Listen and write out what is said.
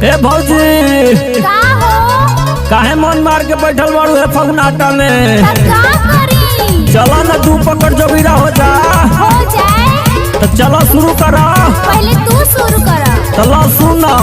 ए भौजी का हो? काहे मन मार के बैठल बाड़ू है फगनाटा में? का करी? चला ना तू पकड़ जोगिरा हो जा। हो जाए तो चलो शुरू करा। पहले तू शुरू कर। चलो सुना।